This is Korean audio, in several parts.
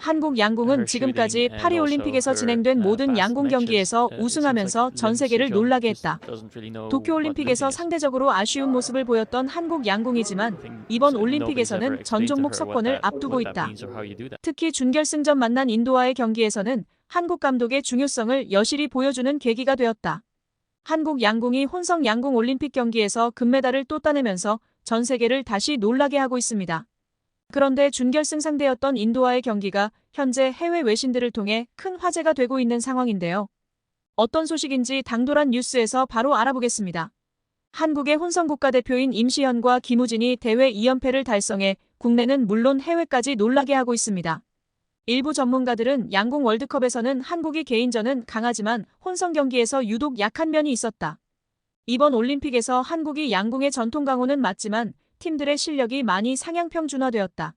한국 양궁은 지금까지 파리올림픽에서 진행된 모든 양궁 경기에서 우승하면서 전 세계를 놀라게 했다. 도쿄올림픽에서 상대적으로 아쉬운 모습을 보였던 한국 양궁이지만 이번 올림픽에서는 전 종목 석권을 앞두고 있다. 특히 준결승전 만난 인도와의 경기에서는 한국 감독의 중요성을 여실히 보여주는 계기가 되었다. 한국 양궁이 혼성 양궁 올림픽 경기에서 금메달을 또 따내면서 전 세계를 다시 놀라게 하고 있습니다. 그런데 준결승 상대였던 인도와의 경기가 현재 해외 외신들을 통해 큰 화제가 되고 있는 상황인데요. 어떤 소식인지 당돌한 뉴스에서 바로 알아보겠습니다. 한국의 혼성 국가대표인 임시현과 김우진이 대회 2연패를 달성해 국내는 물론 해외까지 놀라게 하고 있습니다. 일부 전문가들은 양궁 월드컵에서는 한국이 개인전은 강하지만 혼성 경기에서 유독 약한 면이 있었다. 이번 올림픽에서 한국이 양궁의 전통 강호는 맞지만 팀들의 실력이 많이 상향평준화되었다.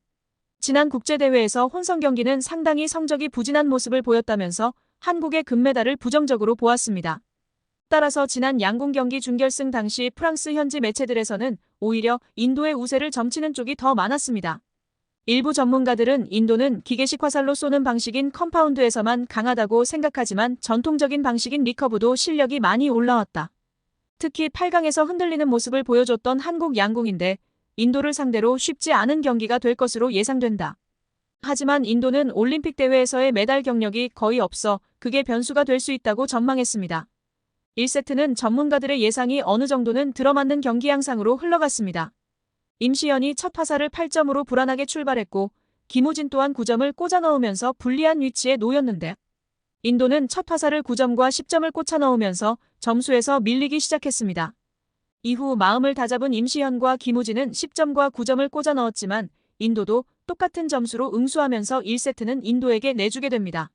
지난 국제대회에서 혼성 경기는 상당히 성적이 부진한 모습을 보였다면서 한국의 금메달을 부정적으로 보았습니다. 따라서 지난 양궁 경기 준결승 당시 프랑스 현지 매체들에서는 오히려 인도의 우세를 점치는 쪽이 더 많았습니다. 일부 전문가들은 인도는 기계식 화살로 쏘는 방식인 컴파운드에서만 강하다고 생각하지만 전통적인 방식인 리커브도 실력이 많이 올라왔다. 특히 8강에서 흔들리는 모습을 보여줬던 한국 양궁인데 인도를 상대로 쉽지 않은 경기가 될 것으로 예상된다. 하지만 인도는 올림픽 대회에서의 메달 경력이 거의 없어 그게 변수가 될 수 있다고 전망했습니다. 1세트는 전문가들의 예상이 어느 정도는 들어맞는 경기 양상으로 흘러갔습니다. 임시현이 첫 화살을 8점으로 불안하게 출발했고 김우진 또한 9점을 꽂아 넣으면서 불리한 위치에 놓였는데 인도는 첫 화살을 9점과 10점을 꽂아 넣으면서 점수에서 밀리기 시작했습니다. 이후 마음을 다잡은 임시현과 김우진은 10점과 9점을 꽂아 넣었지만 인도도 똑같은 점수로 응수하면서 1세트는 인도에게 내주게 됩니다.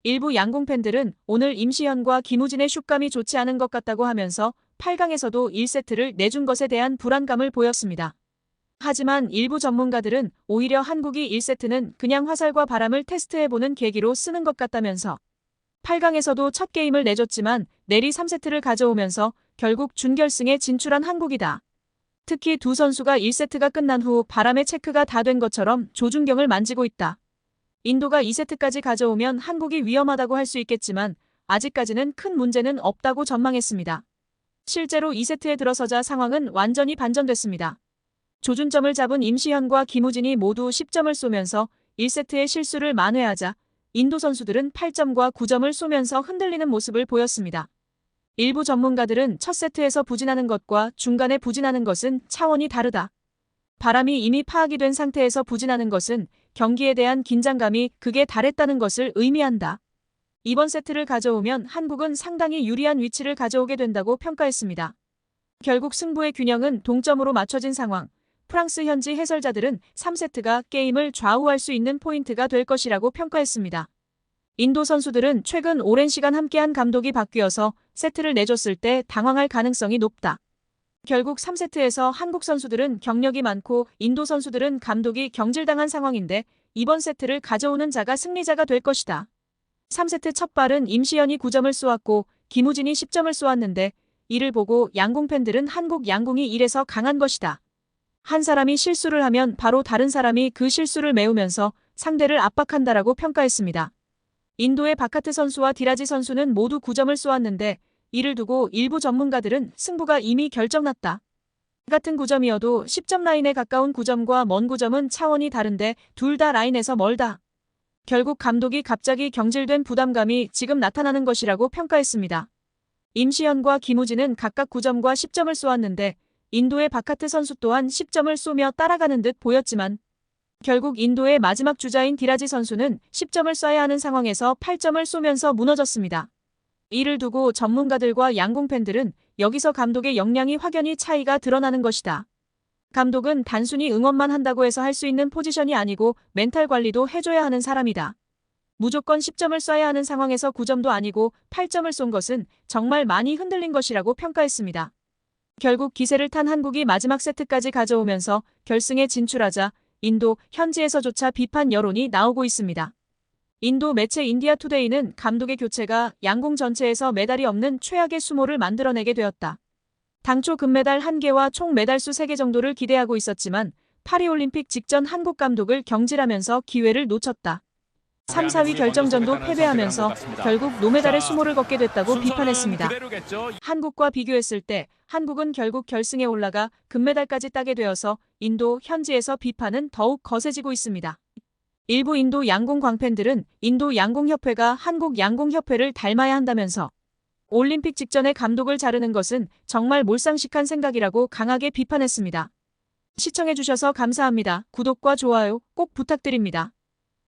일부 양궁 팬들은 오늘 임시현과 김우진의 슛감이 좋지 않은 것 같다고 하면서 8강에서도 1세트를 내준 것에 대한 불안감을 보였습니다. 하지만 일부 전문가들은 오히려 한국이 1세트는 그냥 화살과 바람을 테스트해보는 계기로 쓰는 것 같다면서 8강에서도 첫 게임을 내줬지만 내리 3세트를 가져오면서 결국 준결승에 진출한 한국이다. 특히 두 선수가 1세트가 끝난 후 바람의 체크가 다 된 것처럼 조준경을 만지고 있다. 인도가 2세트까지 가져오면 한국이 위험하다고 할 수 있겠지만 아직까지는 큰 문제는 없다고 전망했습니다. 실제로 2세트에 들어서자 상황은 완전히 반전됐습니다. 조준점을 잡은 임시현과 김우진이 모두 10점을 쏘면서 1세트의 실수를 만회하자 인도 선수들은 8점과 9점을 쏘면서 흔들리는 모습을 보였습니다. 일부 전문가들은 첫 세트에서 부진하는 것과 중간에 부진하는 것은 차원이 다르다. 바람이 이미 파악이 된 상태에서 부진하는 것은 경기에 대한 긴장감이 극에 달했다는 것을 의미한다. 이번 세트를 가져오면 한국은 상당히 유리한 위치를 가져오게 된다고 평가했습니다. 결국 승부의 균형은 동점으로 맞춰진 상황. 프랑스 현지 해설자들은 3세트가 게임을 좌우할 수 있는 포인트가 될 것이라고 평가했습니다. 인도 선수들은 최근 오랜 시간 함께한 감독이 바뀌어서 세트를 내줬을 때 당황할 가능성이 높다. 결국 3세트에서 한국 선수들은 경력이 많고 인도 선수들은 감독이 경질당한 상황인데 이번 세트를 가져오는 자가 승리자가 될 것이다. 3세트 첫 발은 임시현이 9점을 쏘았고 김우진이 10점을 쏘았는데 이를 보고 양궁 팬들은 한국 양궁이 이래서 강한 것이다. 한 사람이 실수를 하면 바로 다른 사람이 그 실수를 메우면서 상대를 압박한다라고 평가했습니다. 인도의 바카트 선수와 디라지 선수는 모두 9점을 쏘았는데 이를 두고 일부 전문가들은 승부가 이미 결정났다. 같은 9점이어도 10점 라인에 가까운 9점과 먼 9점은 차원이 다른데 둘 다 라인에서 멀다. 결국 감독이 갑자기 경질된 부담감이 지금 나타나는 것이라고 평가했습니다. 임시현과 김우진은 각각 9점과 10점을 쏘았는데 인도의 바카트 선수 또한 10점을 쏘며 따라가는 듯 보였지만 결국 인도의 마지막 주자인 디라지 선수는 10점을 쏴야 하는 상황에서 8점을 쏘면서 무너졌습니다. 이를 두고 전문가들과 양궁 팬들은 여기서 감독의 역량이 확연히 차이가 드러나는 것이다. 감독은 단순히 응원만 한다고 해서 할 수 있는 포지션이 아니고 멘탈 관리도 해줘야 하는 사람이다. 무조건 10점을 쏴야 하는 상황에서 9점도 아니고 8점을 쏜 것은 정말 많이 흔들린 것이라고 평가했습니다. 결국 기세를 탄 한국이 마지막 세트까지 가져오면서 결승에 진출하자 인도 현지에서조차 비판 여론이 나오고 있습니다. 인도 매체 인디아 투데이는 감독의 교체가 양궁 전체에서 메달이 없는 최악의 수모를 만들어내게 되었다. 당초 금메달 1개와 총 메달수 3개 정도를 기대하고 있었지만 파리올림픽 직전 한국 감독을 경질하면서 기회를 놓쳤다. 3, 4위 결정전도 패배하면서 결국 노메달의 수모를 걷게 됐다고 비판했습니다. 한국과 비교했을 때 한국은 결국 결승에 올라가 금메달까지 따게 되어서 인도 현지에서 비판은 더욱 거세지고 있습니다. 일부 인도 양궁 광팬들은 인도 양궁협회가 한국 양궁협회를 닮아야 한다면서 올림픽 직전에 감독을 자르는 것은 정말 몰상식한 생각이라고 강하게 비판했습니다. 시청해주셔서 감사합니다. 구독과 좋아요 꼭 부탁드립니다.